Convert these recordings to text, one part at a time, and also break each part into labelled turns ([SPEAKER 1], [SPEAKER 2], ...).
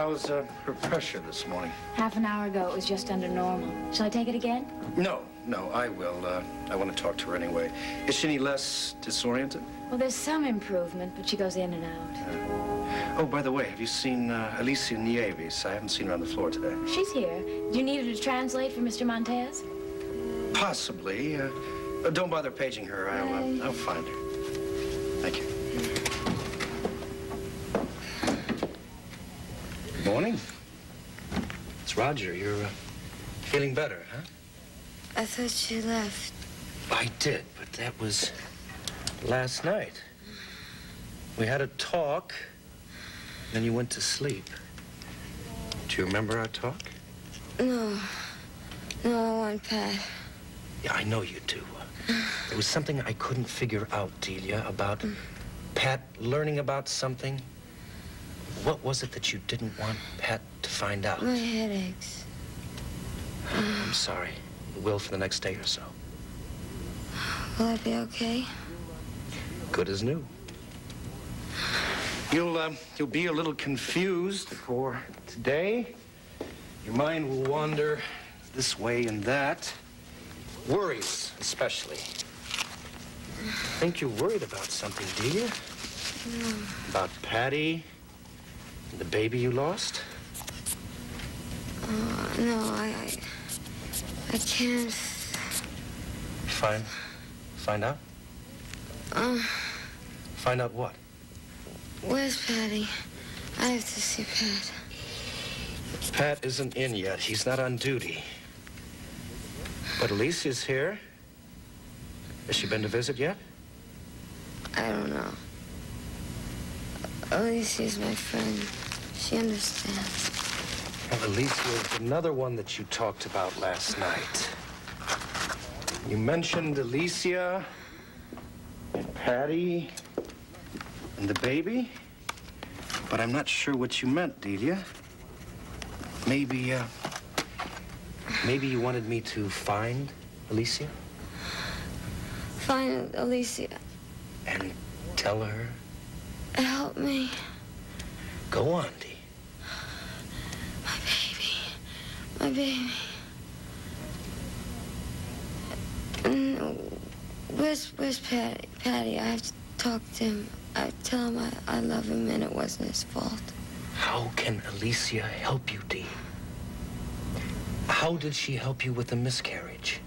[SPEAKER 1] How's her pressure this morning?
[SPEAKER 2] Half an hour ago, it was just under normal. Shall I take it again?
[SPEAKER 1] No, I will. I want to talk to her anyway. Is she any less disoriented?
[SPEAKER 2] Well, there's some improvement, but she goes in and out.
[SPEAKER 1] Oh, by the way, have you seen Alicia Nieves? I haven't seen her on the floor today.
[SPEAKER 2] She's here. Do you need her to translate for Mr. Montez?
[SPEAKER 1] Possibly. Don't bother paging her. I'll find her. Thank you. Morning. It's Roger. You're feeling better, huh?
[SPEAKER 3] I thought she left.
[SPEAKER 1] I did, but that was last night. We had a talk, then you went to sleep. Do you remember our talk?
[SPEAKER 3] No, I want Pat.
[SPEAKER 1] Yeah, I know you do. There was something I couldn't figure out, Delia, about Pat learning about something. What was it that you didn't want Pat to find out?
[SPEAKER 3] My headaches.
[SPEAKER 1] I'm sorry. You will for the next day or so.
[SPEAKER 3] Will I be okay?
[SPEAKER 1] Good as new. You'll be a little confused for today. Your mind will wander this way and that. Worries, especially. I think you're worried about something, do you?
[SPEAKER 3] No.
[SPEAKER 1] About Patty and the baby you lost?
[SPEAKER 3] No, I can't.
[SPEAKER 1] Find out? Find out what?
[SPEAKER 3] Where's Patty? I have to see Pat.
[SPEAKER 1] Pat isn't in yet. He's not on duty. But Alicia's here. Has she been to visit yet?
[SPEAKER 3] I don't know. Alicia's my friend. She understands.
[SPEAKER 1] Well, Alicia is another one that you talked about last night. You mentioned Alicia and Patty and the baby, but I'm not sure what you meant, Delia. Maybe you wanted me to find Alicia?
[SPEAKER 3] Find Alicia.
[SPEAKER 1] And tell her?
[SPEAKER 3] Help me.
[SPEAKER 1] Go on, Dee.
[SPEAKER 3] My baby. Where's Patty? I have to talk to him. I tell him I love him and it wasn't his fault.
[SPEAKER 1] How can Alicia help you, Dee? How did she help you with the miscarriage?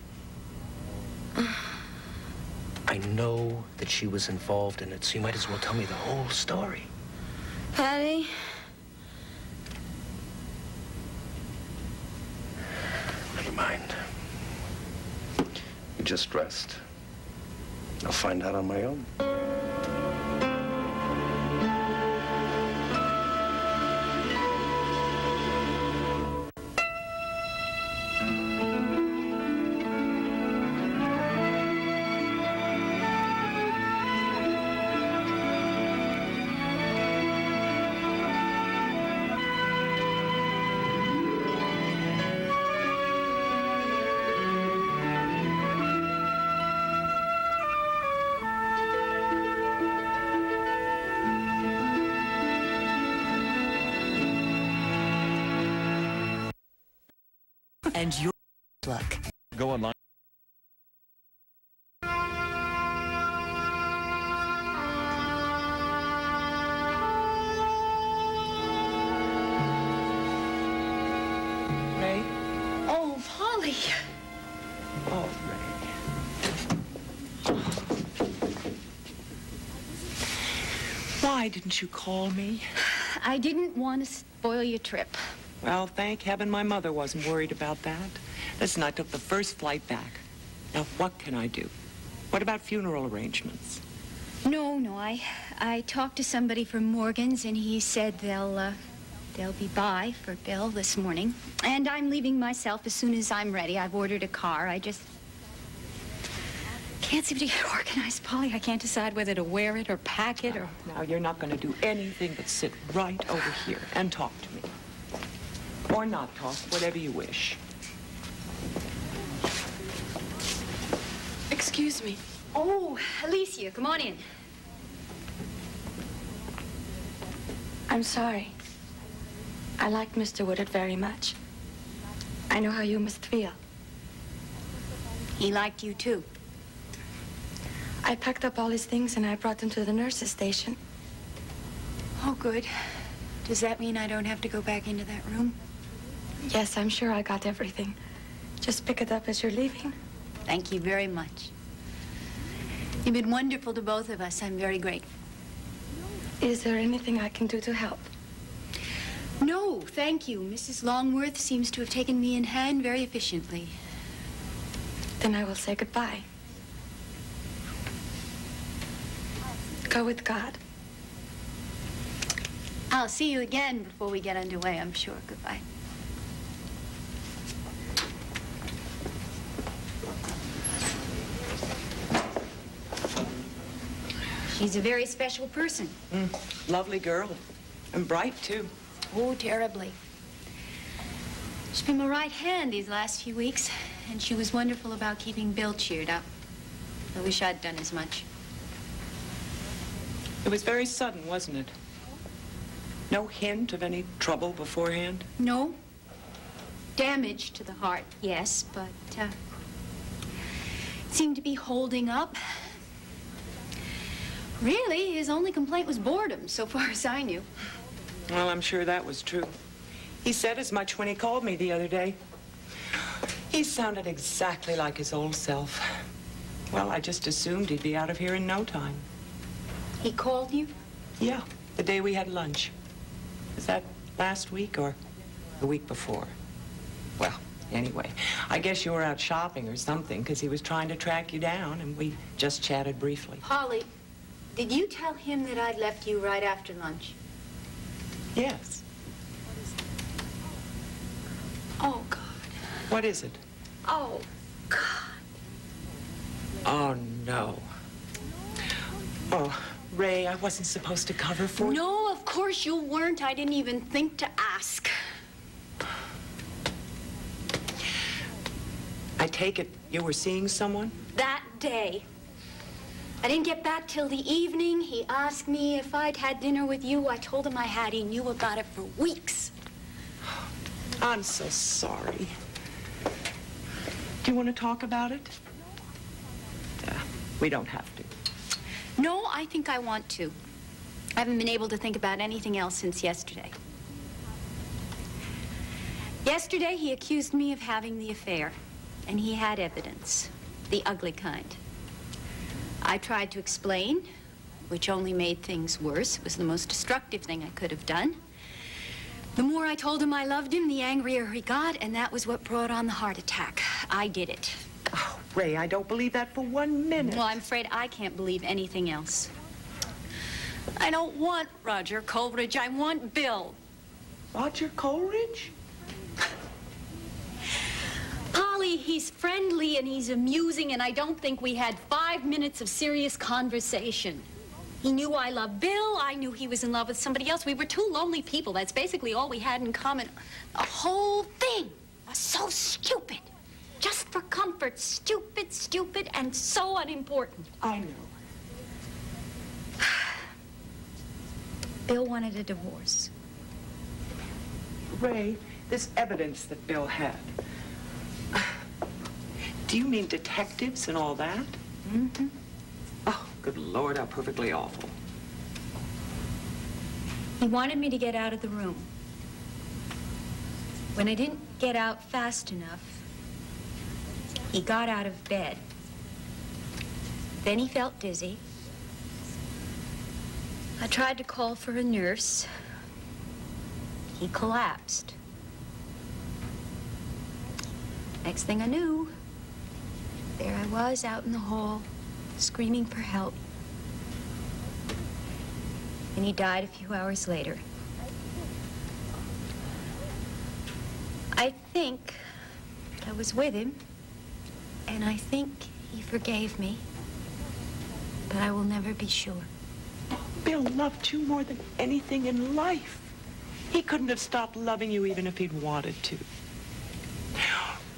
[SPEAKER 1] I know that she was involved in it, so you might as well tell me the whole story.
[SPEAKER 3] Patty?
[SPEAKER 1] Never mind. You just rest. I'll find out on my own.
[SPEAKER 4] And your luck.
[SPEAKER 5] Go online.
[SPEAKER 4] Ray?
[SPEAKER 2] Oh, Polly.
[SPEAKER 4] Oh, Ray. Why didn't you call me?
[SPEAKER 2] I didn't want to spoil your trip.
[SPEAKER 4] Well, thank heaven my mother wasn't worried about that. Listen, I took the first flight back. Now, what can I do? What about funeral arrangements?
[SPEAKER 2] No, I talked to somebody from Morgan's, and he said they'll be by for Bill this morning. And I'm leaving myself as soon as I'm ready. I've ordered a car. I just can't seem to get organized, Polly. I can't decide whether to wear it or pack it or...
[SPEAKER 4] Now, you're not going to do anything but sit right over here and talk to me. Or not talk, whatever you wish.
[SPEAKER 2] Excuse me. Oh, Alicia, come on in. I'm sorry.
[SPEAKER 5] I liked Mr. Woodard very much. I know how you must feel.
[SPEAKER 2] He liked you, too.
[SPEAKER 5] I packed up all his things and I brought them to the nurse's station.
[SPEAKER 2] Oh, good. Does that mean I don't have to go back into that room?
[SPEAKER 5] Yes, I'm sure I got everything. Just pick it up as you're leaving.
[SPEAKER 2] Thank you very much. You've been wonderful to both of us. I'm very grateful.
[SPEAKER 5] Is there anything I can do to help?
[SPEAKER 2] No, thank you. Mrs. Longworth seems to have taken me in hand very efficiently.
[SPEAKER 5] Then I will say goodbye. Go with God.
[SPEAKER 2] I'll see you again before we get underway, I'm sure. Goodbye. She's a very special person.
[SPEAKER 4] Lovely girl. And bright, too.
[SPEAKER 2] Oh, terribly. She's been my right hand these last few weeks, and she was wonderful about keeping Bill cheered up. I wish I'd done as much.
[SPEAKER 4] It was very sudden, wasn't it? No hint of any trouble beforehand?
[SPEAKER 2] No. Damage to the heart, yes, but it seemed to be holding up. Really, his only complaint was boredom, so far as I knew.
[SPEAKER 4] Well, I'm sure that was true. He said as much when he called me the other day. He sounded exactly like his old self. Well, I just assumed he'd be out of here in no time.
[SPEAKER 2] He called you?
[SPEAKER 4] Yeah, the day we had lunch. Was that last week or the week before? Well, anyway, I guess you were out shopping or something, because he was trying to track you down, and we just chatted briefly.
[SPEAKER 2] Polly, did you tell him that I'd left you right after lunch?
[SPEAKER 4] Yes.
[SPEAKER 2] Oh, God.
[SPEAKER 4] What is it?
[SPEAKER 2] Oh, God.
[SPEAKER 4] Oh, no. Oh, Ray, I wasn't supposed to cover for you.
[SPEAKER 2] No, of course you weren't. I didn't even think to ask.
[SPEAKER 4] I take it you were seeing someone?
[SPEAKER 2] That day. I didn't get back till the evening. He asked me if I'd had dinner with you. I told him I had. He knew about it for weeks.
[SPEAKER 4] I'm so sorry. Do you want to talk about it? We don't have to.
[SPEAKER 2] No, I think I want to. I haven't been able to think about anything else since yesterday. Yesterday, he accused me of having the affair, and he had evidence, the ugly kind. I tried to explain, which only made things worse. It was the most destructive thing I could have done. The more I told him I loved him, the angrier he got, and that was what brought on the heart attack. I did it.
[SPEAKER 4] Oh, Ray, I don't believe that for 1 minute.
[SPEAKER 2] Well, I'm afraid I can't believe anything else. I don't want Roger Coleridge. I want Bill.
[SPEAKER 4] Roger Coleridge?
[SPEAKER 2] Polly, he's friendly and he's amusing, and I don't think we had 5 minutes of serious conversation. He knew I loved Bill. I knew he was in love with somebody else. We were two lonely people. That's basically all we had in common. The whole thing was so stupid. Just for comfort. Stupid, stupid, and so unimportant.
[SPEAKER 4] I know.
[SPEAKER 2] Bill wanted a divorce.
[SPEAKER 4] Ray, this evidence that Bill had. Do you mean detectives and all that?
[SPEAKER 2] Mm-hmm.
[SPEAKER 4] Oh, good Lord, how perfectly awful.
[SPEAKER 2] He wanted me to get out of the room. When I didn't get out fast enough, he got out of bed. Then he felt dizzy. I tried to call for a nurse. He collapsed. Next thing I knew, there I was out in the hall, screaming for help. And he died a few hours later. I think I was with him, and I think he forgave me, but I will never be sure.
[SPEAKER 4] Bill loved you more than anything in life. He couldn't have stopped loving you even if he'd wanted to.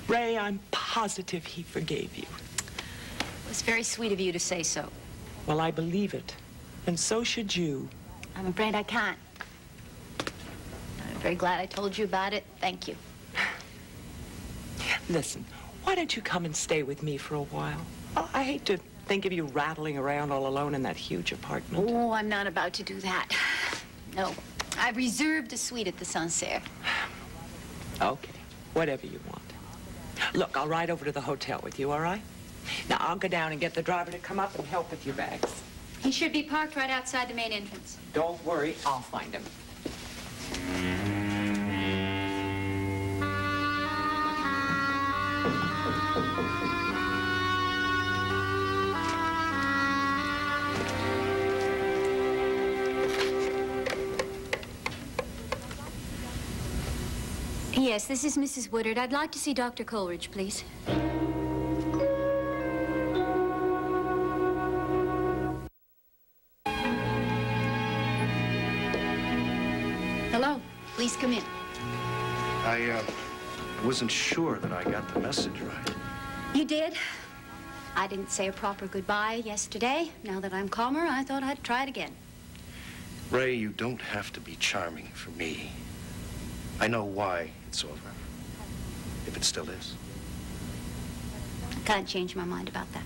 [SPEAKER 4] Ray, I'm positive he forgave you.
[SPEAKER 2] It was very sweet of you to say so.
[SPEAKER 4] Well, I believe it. And so should you.
[SPEAKER 2] I'm afraid I can't. Very glad I told you about it. Thank you.
[SPEAKER 4] Listen, why don't you come and stay with me for a while? Oh, I hate to think of you rattling around all alone in that huge apartment.
[SPEAKER 2] Oh, I'm not about to do that. No. I've reserved a suite at the Sancerre.
[SPEAKER 4] Okay, whatever you want. Look, I'll ride over to the hotel with you, all right? Now, I'll go down and get the driver to come up and help with your bags.
[SPEAKER 2] He should be parked right outside the main entrance.
[SPEAKER 4] Don't worry, I'll find him.
[SPEAKER 2] Yes, this is Mrs. Woodard. I'd like to see Dr. Coleridge, please. Hello. Please come in.
[SPEAKER 1] I wasn't sure that I got the message right.
[SPEAKER 2] You did. I didn't say a proper goodbye yesterday. Now that I'm calmer, I thought I'd try it again.
[SPEAKER 1] Ray, you don't have to be charming for me. I know why it's over, if it still is.
[SPEAKER 2] I can't change my mind about that.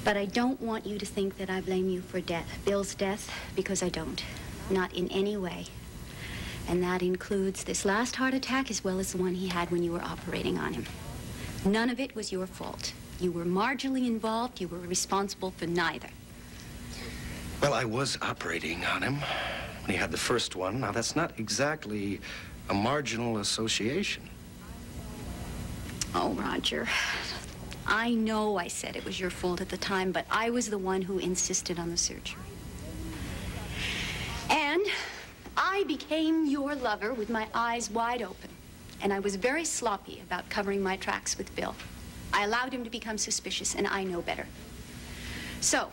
[SPEAKER 2] But I don't want you to think that I blame you for Bill's death, because I don't. Not in any way. And that includes this last heart attack as well as the one he had when you were operating on him. None of it was your fault. You were marginally involved. You were responsible for neither.
[SPEAKER 1] Well, I was operating on him when he had the first one. Now, that's not exactly a marginal association.
[SPEAKER 2] Oh, Roger. I know I said it was your fault at the time, but I was the one who insisted on the surgery. And I became your lover with my eyes wide open. And I was very sloppy about covering my tracks with Bill. I allowed him to become suspicious, and I know better. So,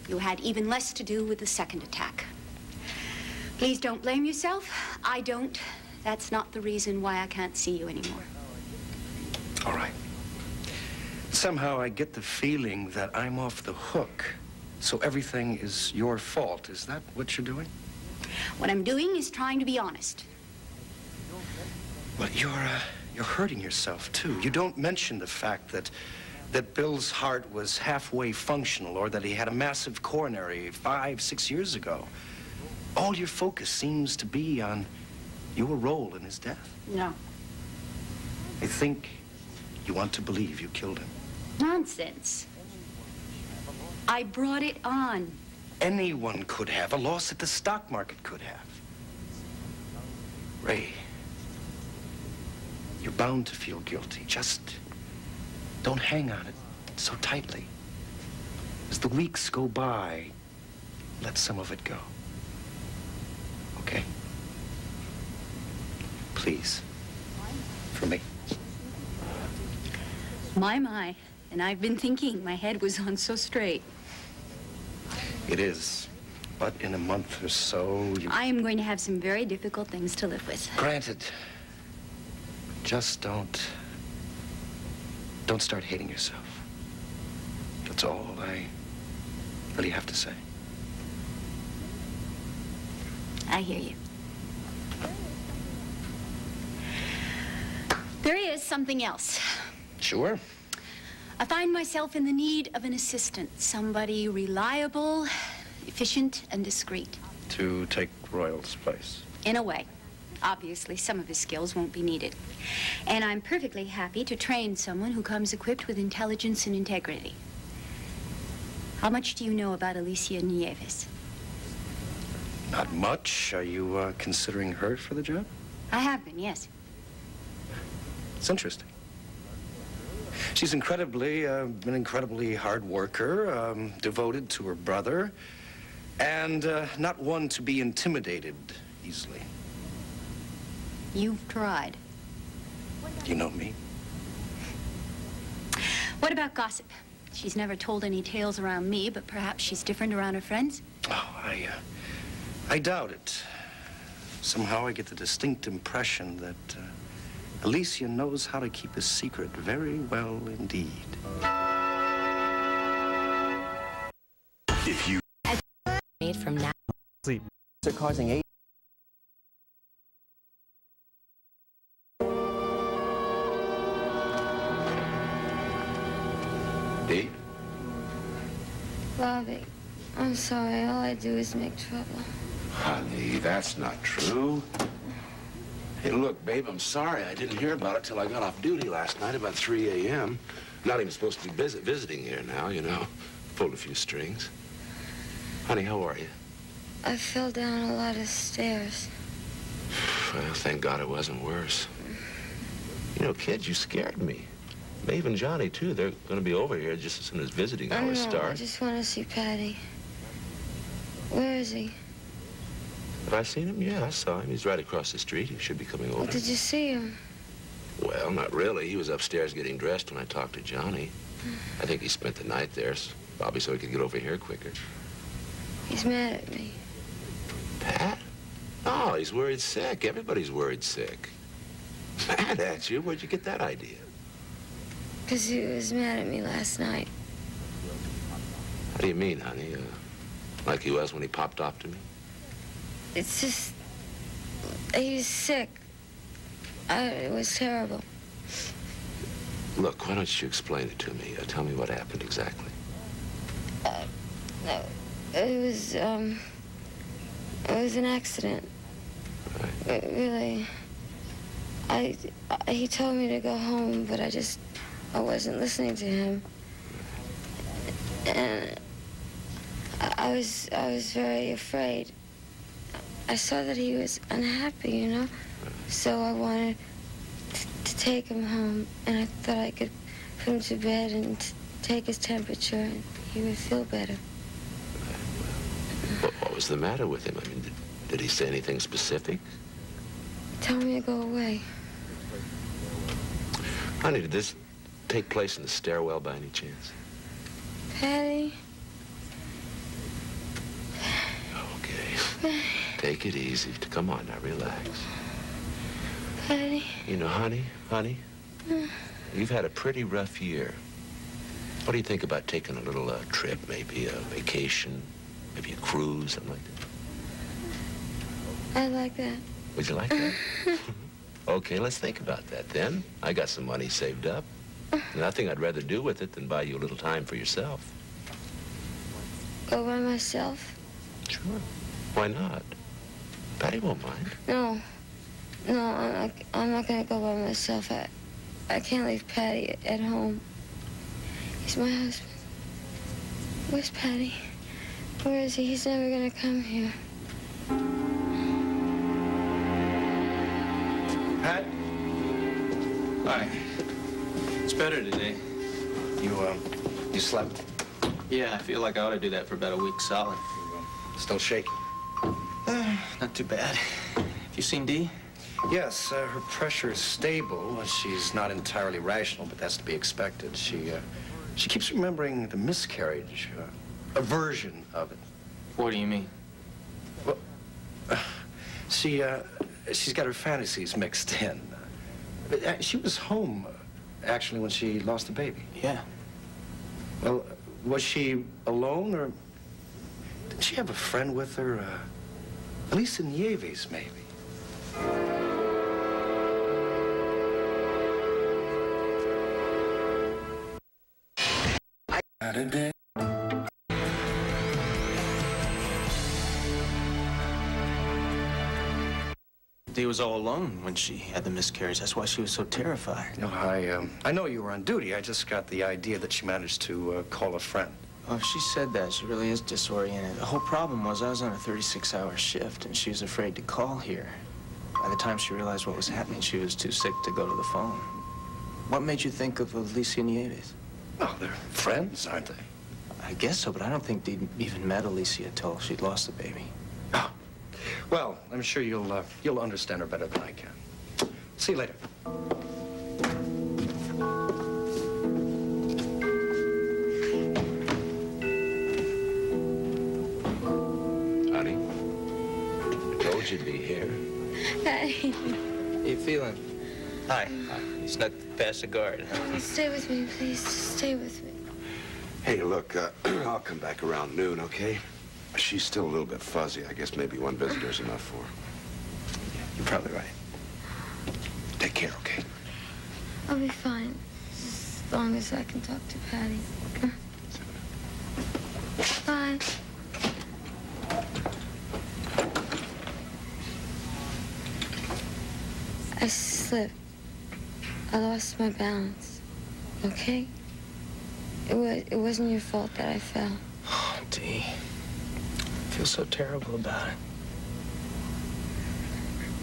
[SPEAKER 2] you had even less to do with the second attack. Please don't blame yourself. I don't. That's not the reason why I can't see you anymore.
[SPEAKER 1] All right. Somehow I get the feeling that I'm off the hook, so everything is your fault. Is that what you're doing?
[SPEAKER 2] What I'm doing is trying to be honest.
[SPEAKER 1] Well, you're hurting yourself, too. You don't mention the fact that Bill's heart was halfway functional or that he had a massive coronary 5, 6 years ago. All your focus seems to be on your role in his death.
[SPEAKER 2] No.
[SPEAKER 1] I think you want to believe you killed him.
[SPEAKER 2] Nonsense. I brought it on.
[SPEAKER 1] Anyone could have. A loss at the stock market could have. Ray, you're bound to feel guilty. Just don't hang on it so tightly. As the weeks go by, let some of it go. Okay? Please. For me.
[SPEAKER 2] My. And I've been thinking my head was on so straight.
[SPEAKER 1] It is. But in a month or so,
[SPEAKER 2] I am going to have some very difficult things to live with.
[SPEAKER 1] Granted. Just don't start hating yourself. That's all I really have to say.
[SPEAKER 2] I hear you. There is something else.
[SPEAKER 1] Sure.
[SPEAKER 2] I find myself in the need of an assistant, somebody reliable, efficient, and discreet.
[SPEAKER 1] To take Royal's place.
[SPEAKER 2] In a way. Obviously, some of his skills won't be needed. And I'm perfectly happy to train someone who comes equipped with intelligence and integrity. How much do you know about Alicia Nieves?
[SPEAKER 1] Not much. Are you considering her for the job?
[SPEAKER 2] I have been, yes.
[SPEAKER 1] It's interesting. She's an incredibly hard worker, devoted to her brother, and not one to be intimidated easily.
[SPEAKER 2] You've tried.
[SPEAKER 1] You know me.
[SPEAKER 2] What about gossip? She's never told any tales around me, but perhaps she's different around her friends?
[SPEAKER 1] Oh, I doubt it. Somehow I get the distinct impression that Alicia knows how to keep a secret very well indeed.
[SPEAKER 6] If you made from now
[SPEAKER 7] are causing
[SPEAKER 3] Bobby, I'm sorry. All I do is make trouble.
[SPEAKER 6] Honey, that's not true. Hey, look, babe, I'm sorry. I didn't hear about it till I got off duty last night about 3 a.m. Not even supposed to be visiting here now, you know. Pulled a few strings. Honey, how are you?
[SPEAKER 3] I fell down a lot of stairs.
[SPEAKER 6] Well, thank God it wasn't worse. You know, kids, you scared me. Maeve and Johnny, too. They're going to be over here just as soon as visiting hours start.
[SPEAKER 3] I just want to see Patty. Where is he?
[SPEAKER 6] Have I seen him? Yeah, I saw him. He's right across the street. He should be coming over.
[SPEAKER 3] Did you see him?
[SPEAKER 6] Well, not really. He was upstairs getting dressed when I talked to Johnny. I think he spent the night there, probably so he could get over here quicker.
[SPEAKER 3] He's mad at me.
[SPEAKER 6] Pat? No, he's worried sick. Everybody's worried sick. Mad at you? Where'd you get that idea?
[SPEAKER 3] Because he was mad at me last night.
[SPEAKER 6] How do you mean, honey? Like he was when he popped off to me?
[SPEAKER 3] It's just... he's sick. It was terrible.
[SPEAKER 6] Look, why don't you explain it to me? Tell me what happened exactly.
[SPEAKER 3] No, it was an accident.
[SPEAKER 6] Right.
[SPEAKER 3] Really. He told me to go home, but I wasn't listening to him. And I was very afraid. I saw that he was unhappy, you know? So I wanted to take him home, and I thought I could put him to bed and take his temperature, and he would feel better.
[SPEAKER 6] What was the matter with him? I mean, did he say anything specific?
[SPEAKER 3] Tell me to go away.
[SPEAKER 6] Honey, did this take place in the stairwell by any chance?
[SPEAKER 3] Patty?
[SPEAKER 6] Okay. Take it easy. Come on now, relax.
[SPEAKER 3] Patty?
[SPEAKER 6] You know, honey, you've had a pretty rough year. What do you think about taking a little trip, maybe a vacation, maybe a cruise, something like that?
[SPEAKER 3] I like that.
[SPEAKER 6] Would you like that? Okay, let's think about that then. I got some money saved up. Nothing I'd rather do with it than buy you a little time for yourself.
[SPEAKER 3] Go by myself?
[SPEAKER 6] Sure. Why not? Patty won't mind.
[SPEAKER 3] No, I'm not gonna go by myself. I can't leave Patty at home. He's my husband. Where's Patty? Where is he? He's never gonna come here.
[SPEAKER 1] Pat?
[SPEAKER 7] Hi. It's better today.
[SPEAKER 1] You slept?
[SPEAKER 7] Yeah, I feel like I ought to do that for about a week solid.
[SPEAKER 1] Still shaky?
[SPEAKER 7] Not too bad. Have you seen Dee?
[SPEAKER 1] Yes, her pressure is stable. She's not entirely rational, but that's to be expected. She keeps remembering the miscarriage, a version of it.
[SPEAKER 7] What do you mean?
[SPEAKER 1] Well, she's got her fantasies mixed in. She was home, actually, when she lost the baby.
[SPEAKER 7] Yeah.
[SPEAKER 1] Well, was she alone, or did she have a friend with her? Alicia Nieves, maybe.
[SPEAKER 7] Dee was all alone when she had the miscarriage. That's why she was so terrified.
[SPEAKER 1] No, I know you were on duty. I just got the idea that she managed to call a friend.
[SPEAKER 7] Oh, if she said that, she really is disoriented. The whole problem was I was on a 36-hour shift, and she was afraid to call here. By the time she realized what was happening, she was too sick to go to the phone. What made you think of Alicia Nieves?
[SPEAKER 1] Well, they're friends, aren't they?
[SPEAKER 7] I guess so, but I don't think Dee even met Alicia until she'd lost the baby.
[SPEAKER 1] Oh. Well, I'm sure you'll understand her better than I can. See you later.
[SPEAKER 6] Honey, I told you'd be here.
[SPEAKER 3] Patty.
[SPEAKER 7] How you feeling? Hi. You snuck past the guard.
[SPEAKER 3] Stay with me, please. Just stay with me.
[SPEAKER 6] Hey, look, I'll come back around noon, okay? She's still a little bit fuzzy. I guess maybe one visitor's enough for her. Yeah, you're probably right. Take care, okay?
[SPEAKER 3] I'll be fine. As long as I can talk to Patty. on. I slipped. I lost my balance. Okay? It wasn't your fault that I fell.
[SPEAKER 7] Oh, Dee. I feel so terrible about it.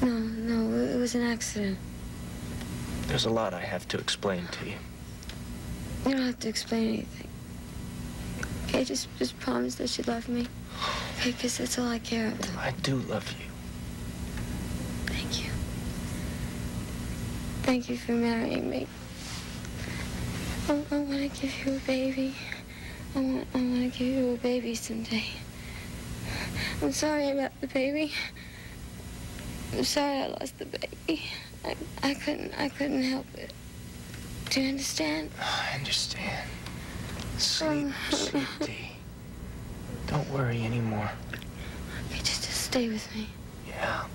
[SPEAKER 3] No, it was an accident.
[SPEAKER 7] There's a lot I have to explain to you.
[SPEAKER 3] You don't have to explain anything. Okay, just promise that you love me. Okay, because that's all I care about.
[SPEAKER 7] I do love you.
[SPEAKER 3] Thank you. Thank you for marrying me. I want to give you a baby. I want to give you a baby someday. I'm sorry about the baby. I'm sorry I lost the baby. I couldn't help it. Do you understand?
[SPEAKER 7] I understand. Sleep, Dee. Don't worry anymore.
[SPEAKER 3] Okay, just stay with me.
[SPEAKER 7] Yeah.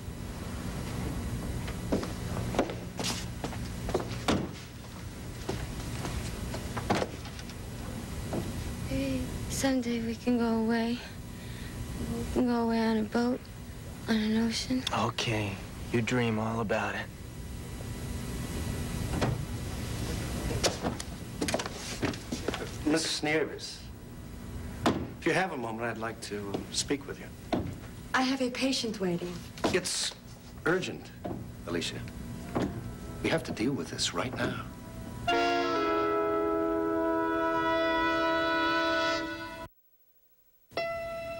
[SPEAKER 3] Maybe someday we can go away. We can go away on a boat, on an ocean.
[SPEAKER 7] Okay. You dream all about it.
[SPEAKER 1] Mrs. Nieves, if you have a moment, I'd like to speak with you.
[SPEAKER 5] I have a patient waiting.
[SPEAKER 1] It's urgent, Alicia. We have to deal with this right now.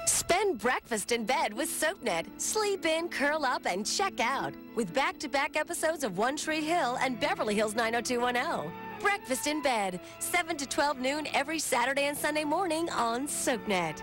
[SPEAKER 8] Spend breakfast in bed with SoapNet. Sleep in, curl up, and check out. With back-to-back episodes of One Tree Hill and Beverly Hills 90210. Breakfast in bed, 7 to 12 noon every Saturday and Sunday morning on SoapNet.